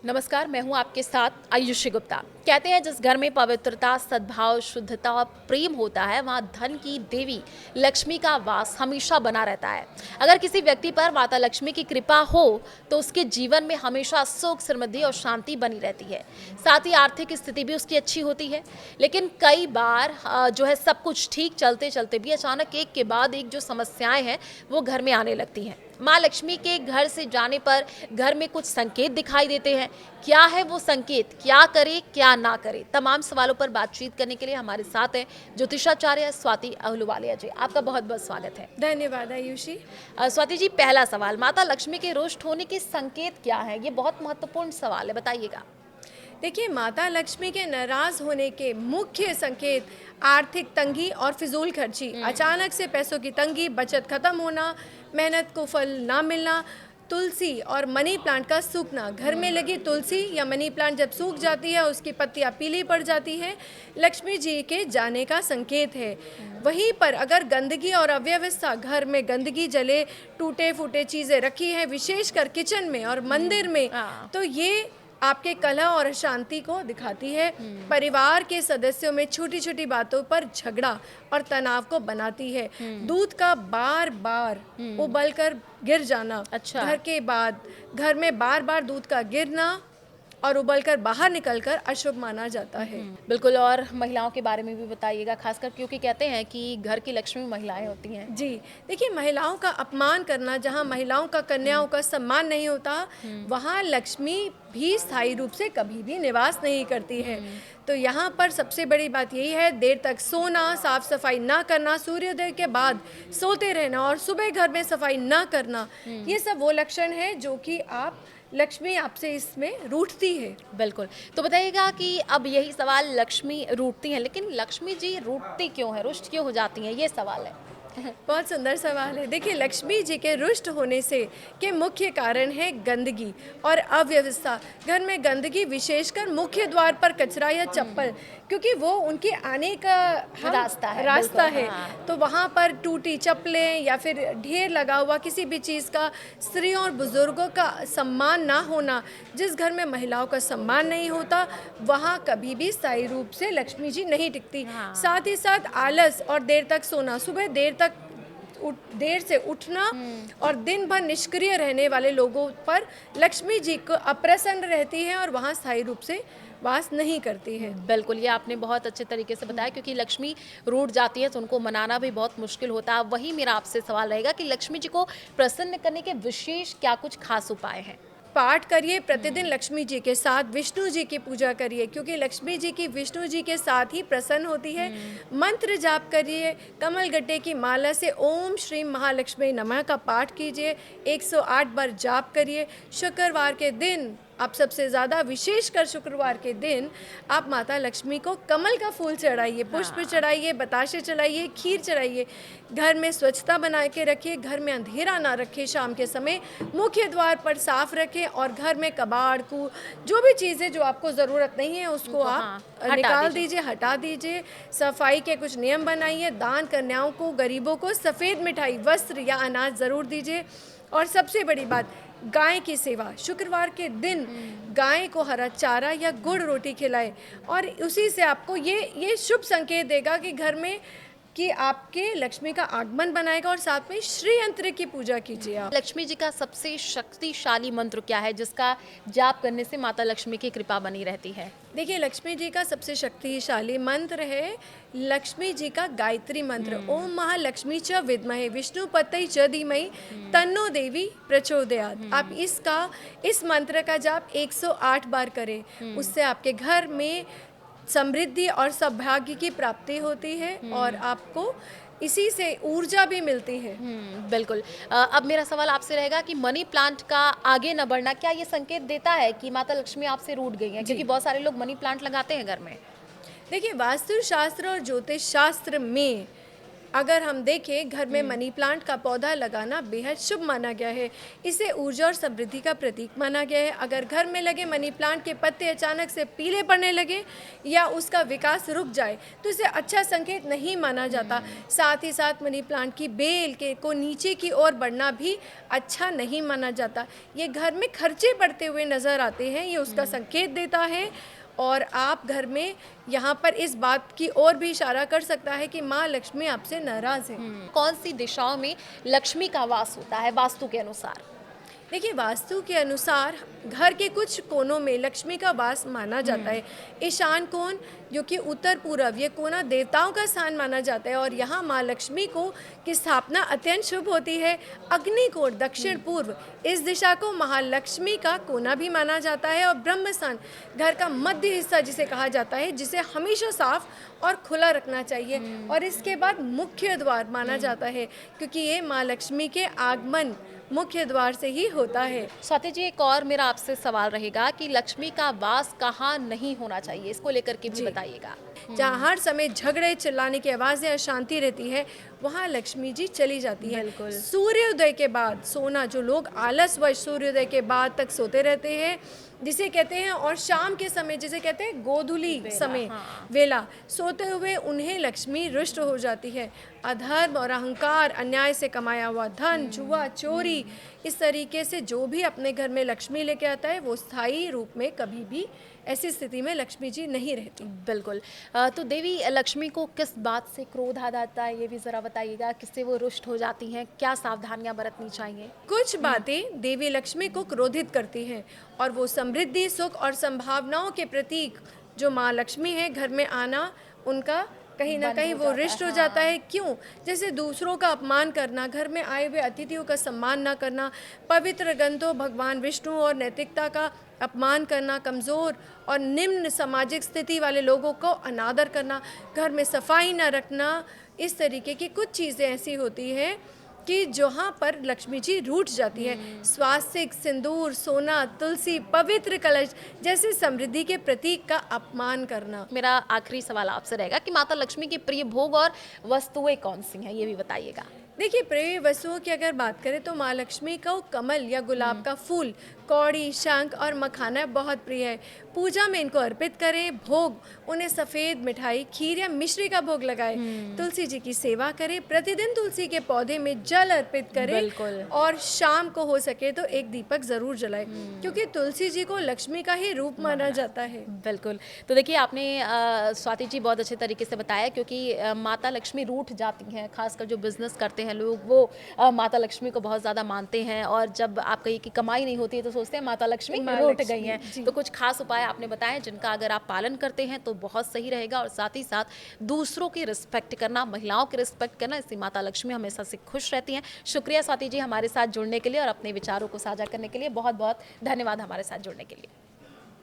नमस्कार, मैं हूं आपके साथ आयुषी गुप्ता। कहते हैं जिस घर में पवित्रता, सद्भाव, शुद्धता और प्रेम होता है वहां धन की देवी लक्ष्मी का वास हमेशा बना रहता है। अगर किसी व्यक्ति पर माता लक्ष्मी की कृपा हो तो उसके जीवन में हमेशा सुख, समृद्धि और शांति बनी रहती है। साथ ही आर्थिक स्थिति भी उसकी अच्छी होती है। लेकिन कई बार जो है सब कुछ ठीक चलते चलते भी अचानक एक के बाद एक जो समस्याएं हैं वो घर में आने लगती हैं। माँ लक्ष्मी के घर से जाने पर घर में कुछ संकेत दिखाई देते हैं। क्या है वो संकेत, क्या करे क्या ना करे, तमाम सवालों पर बातचीत करने के लिए हमारे साथ हैं ज्योतिषाचार्य स्वाति अहलुवालिया जी। आपका बहुत बहुत स्वागत है। धन्यवाद आयुषी। स्वाति जी, पहला सवाल, माता लक्ष्मी के रुष्ट होने के संकेत क्या है? ये बहुत महत्वपूर्ण सवाल है, बताइएगा। देखिए, माता लक्ष्मी के नाराज होने के मुख्य संकेत आर्थिक तंगी और फिजूल खर्ची, अचानक से पैसों की तंगी, बचत खत्म होना, मेहनत को फल ना मिलना, तुलसी और मनी प्लांट का सूखना। घर में लगी तुलसी या मनी प्लांट जब सूख जाती है, उसकी पत्तियां पीली पड़ जाती हैं, लक्ष्मी जी के जाने का संकेत है। वहीं पर अगर गंदगी और अव्यवस्था, घर में गंदगी, जले टूटे फूटे चीज़ें रखी हैं, विशेषकर किचन में और मंदिर में, तो ये आपके कलह और अशांति को दिखाती है। परिवार के सदस्यों में छोटी छोटी बातों पर झगड़ा और तनाव को बनाती है। दूध का बार बार उबलकर गिर जाना, अच्छा। घर में बार बार दूध का गिरना और उबलकर बाहर निकलकर अशुभ माना जाता है। बिल्कुल। और महिलाओं के बारे में भी बताइएगा, खासकर क्योंकि कहते हैं कि घर की लक्ष्मी महिलाएं होती हैं। जी, देखिए, महिलाओं का अपमान करना, जहाँ महिलाओं का, कन्याओं का सम्मान नहीं होता, वहाँ लक्ष्मी भी स्थायी रूप से कभी भी निवास नहीं करती है। तो यहाँ पर सबसे बड़ी बात यही है, देर तक सोना, साफ सफाई ना करना, सूर्योदय के बाद सोते रहना और सुबह घर में सफाई ना करना, ये सब वो लक्षण है जो कि लक्ष्मी आपसे इसमें रूठती है। बिल्कुल। तो बताइएगा कि अब यही सवाल, लक्ष्मी रूठती हैं, लेकिन लक्ष्मी जी रूठती क्यों है, रुष्ट क्यों हो जाती हैं, ये सवाल है। बहुत सुंदर सवाल है। देखिए, लक्ष्मी जी के रुष्ट होने से के मुख्य कारण है गंदगी और अव्यवस्था। घर में गंदगी, विशेषकर मुख्य द्वार पर कचरा या चप्पल, क्योंकि वो उनके आने का रास्ता है। रास्ता बिल्कुल, है। हाँ। तो वहाँ पर टूटी चप्पलें या फिर ढेर लगा हुआ किसी भी चीज़ का, स्त्रियों और बुजुर्गों का सम्मान ना होना, जिस घर में महिलाओं का सम्मान नहीं होता, वहाँ कभी भी स्थायी रूप से लक्ष्मी जी नहीं टिकती। हाँ। साथ ही साथ आलस और देर तक सोना, सुबह देर से उठना और दिन भर निष्क्रिय रहने वाले लोगों पर लक्ष्मी जी को अप्रसन्न रहती है और वहाँ स्थायी रूप से वास नहीं करती है। बिल्कुल, ये आपने बहुत अच्छे तरीके से बताया, क्योंकि लक्ष्मी रूठ जाती है तो उनको मनाना भी बहुत मुश्किल होता है। वही मेरा आपसे सवाल रहेगा कि लक्ष्मी जी को प्रसन्न करने के विशेष क्या कुछ खास उपाय हैं? पाठ करिए प्रतिदिन लक्ष्मी जी के साथ, विष्णु जी की पूजा करिए, क्योंकि लक्ष्मी जी की विष्णु जी के साथ ही प्रसन्न होती है। मंत्र जाप करिए, कमल गट्टे की माला से ओम श्री महालक्ष्मी नमः का पाठ कीजिए, 108 बार जाप करिए। शुक्रवार के दिन आप सबसे ज़्यादा, विशेषकर शुक्रवार के दिन, आप माता लक्ष्मी को कमल का फूल चढ़ाइए, पुष्प चढ़ाइए, बताशे चढ़ाइए, खीर चढ़ाइए। घर में स्वच्छता बना के रखिए, घर में अंधेरा ना रखिए, शाम के समय मुख्य द्वार पर साफ रखें और घर में कबाड़ को, जो भी चीज़ें जो आपको ज़रूरत नहीं है उसको आप निकाल दीजिए, हटा दीजिए। सफाई के कुछ नियम बनाइए। दान कन्याओं को, गरीबों को सफ़ेद मिठाई, वस्त्र या अनाज ज़रूर दीजिए। और सबसे बड़ी बात, गाय की सेवा, शुक्रवार के दिन गाय को हरा चारा या गुड़ रोटी खिलाएं और उसी से आपको ये शुभ संकेत देगा कि घर में कि आपके लक्ष्मी का आगमन बनाएगा। और साथ में श्री यंत्र की पूजा कीजिए आप। लक्ष्मी जी का सबसे शक्तिशाली मंत्र क्या है जिसका जाप करने से माता लक्ष्मी की कृपा बनी रहती है? देखिए, लक्ष्मी जी का सबसे शक्तिशाली मंत्र है लक्ष्मी जी का गायत्री मंत्र, ओम महालक्ष्मी च विद्महे विष्णुपतये च धीमहि तन्नो देवी प्रचोदयात्। आप इस मंत्र का जाप 108 बार करें। उससे आपके घर में समृद्धि और सौभाग्य की प्राप्ति होती है और आपको इसी से ऊर्जा भी मिलती है। बिल्कुल। अब मेरा सवाल आपसे रहेगा कि मनी प्लांट का आगे न बढ़ना, क्या ये संकेत देता है कि माता लक्ष्मी आपसे रूठ गई हैं? क्योंकि बहुत सारे लोग मनी प्लांट लगाते हैं घर में। देखिए, वास्तु शास्त्र और ज्योतिष शास्त्र में अगर हम देखें घर में मनी प्लांट का पौधा लगाना बेहद शुभ माना गया है। इसे ऊर्जा और समृद्धि का प्रतीक माना गया है। अगर घर में लगे मनी प्लांट के पत्ते अचानक से पीले पड़ने लगे या उसका विकास रुक जाए तो इसे अच्छा संकेत नहीं माना जाता। साथ ही साथ मनी प्लांट की बेल के को नीचे की ओर बढ़ना भी अच्छा नहीं माना जाता। ये घर में खर्चे बढ़ते हुए नजर आते हैं, ये उसका संकेत देता है। और आप घर में यहाँ पर इस बात की ओर भी इशारा कर सकता है कि माँ लक्ष्मी आपसे नाराज है। कौन सी दिशाओं में लक्ष्मी का वास होता है वास्तु के अनुसार? देखिए, वास्तु के अनुसार घर के कुछ कोनों में लक्ष्मी का वास माना जाता है। ईशान कोण जो कि उत्तर पूर्व, ये कोना देवताओं का स्थान माना जाता है और यहाँ माँ लक्ष्मी को की स्थापना अत्यंत शुभ होती है। अग्नि कोण दक्षिण पूर्व, इस दिशा को महालक्ष्मी का कोना भी माना जाता है। और ब्रह्म स्थान घर का मध्य हिस्सा जिसे कहा जाता है, जिसे हमेशा साफ और खुला रखना चाहिए। और इसके बाद मुख्य द्वार माना जाता है क्योंकि ये माँ लक्ष्मी के आगमन मुख्य द्वार से ही होता है। स्वाति जी, एक और मेरा आपसे सवाल रहेगा कि लक्ष्मी का वास कहाँ नहीं होना चाहिए, इसको लेकर के भी बताइएगा। जहाँ हर समय झगड़े चिल्लाने की आवाजें अशांति रहती है, वहाँ लक्ष्मी जी चली जाती है। बिल्कुल। सूर्योदय के बाद सोना, जो लोग आलसवश सूर्योदय के बाद तक सोते रहते हैं जिसे कहते हैं, और शाम के समय जिसे कहते हैं गोधूली समय वेला, सोते हुए उन्हें लक्ष्मी रुष्ट हो जाती है। अधर्म और अहंकार, अन्याय से कमाया हुआ धन, जुआ, चोरी, इस तरीके से जो भी अपने घर में लक्ष्मी लेके आता है वो स्थायी रूप में कभी भी ऐसी स्थिति में लक्ष्मी जी नहीं रहती। बिल्कुल। तो देवी लक्ष्मी को किस बात से क्रोध आ जाता है, ये भी ज़रा बताइएगा। किससे वो रुष्ट हो जाती हैं, क्या सावधानियां बरतनी चाहिए? कुछ बातें देवी लक्ष्मी को क्रोधित करती हैं और वो समृद्धि, सुख और संभावनाओं के प्रतीक जो माँ लक्ष्मी है, घर में आना उनका कहीं ना कहीं वो रिष्ट हो जाता है। क्यों? जैसे दूसरों का अपमान करना, घर में आए हुए अतिथियों का सम्मान ना करना, पवित्र ग्रंथों, भगवान विष्णु और नैतिकता का अपमान करना, कमज़ोर और निम्न सामाजिक स्थिति वाले लोगों को अनादर करना, घर में सफाई ना रखना, इस तरीके की कुछ चीज़ें ऐसी होती हैं कि जहाँ पर लक्ष्मी जी रूठ जाती है। स्वास्तिक, सिंदूर, सोना, तुलसी, पवित्र कलश जैसे समृद्धि के प्रतीक का अपमान करना। मेरा आखिरी सवाल आपसे रहेगा कि माता लक्ष्मी के प्रिय भोग और वस्तुएं कौन सी हैं, ये भी बताइएगा। देखिए, प्रिय वस्तुओं की अगर बात करें तो माँ लक्ष्मी को कमल या गुलाब का फूल, कौड़ी, शंख और मखाना बहुत प्रिय है। पूजा में इनको अर्पित करें। भोग, उन्हें सफ़ेद मिठाई, खीर या मिश्री का भोग लगाएं। तुलसी जी की सेवा करें। प्रतिदिन तुलसी के पौधे में जल अर्पित करें। बिल्कुल। और शाम को हो सके तो एक दीपक ज़रूर जलाएं क्योंकि तुलसी जी को लक्ष्मी का ही रूप माना जाता है। बिल्कुल। तो देखिए, आपने स्वाति जी बहुत अच्छे तरीके से बताया, क्योंकि माता लक्ष्मी रूठ जाती हैं। खासकर जो बिजनेस करते हैं लोग, वो माता लक्ष्मी को बहुत ज़्यादा मानते हैं, और जब आप कहीं की कमाई नहीं होती है तो सोचते हैं माता लक्ष्मी रूठ गई हैं। तो कुछ खास उपाय आपने बताए जिनका अगर आप पालन करते हैं तो बहुत सही रहेगा। और साथ ही साथ दूसरों की रिस्पेक्ट करना, महिलाओं की रिस्पेक्ट करना, इससे माता लक्ष्मी हमेशा से खुश रहती हैं। शुक्रिया स्वाति जी हमारे साथ जुड़ने के लिए और अपने विचारों को साझा करने के लिए। बहुत बहुत धन्यवाद हमारे साथ जुड़ने के लिए।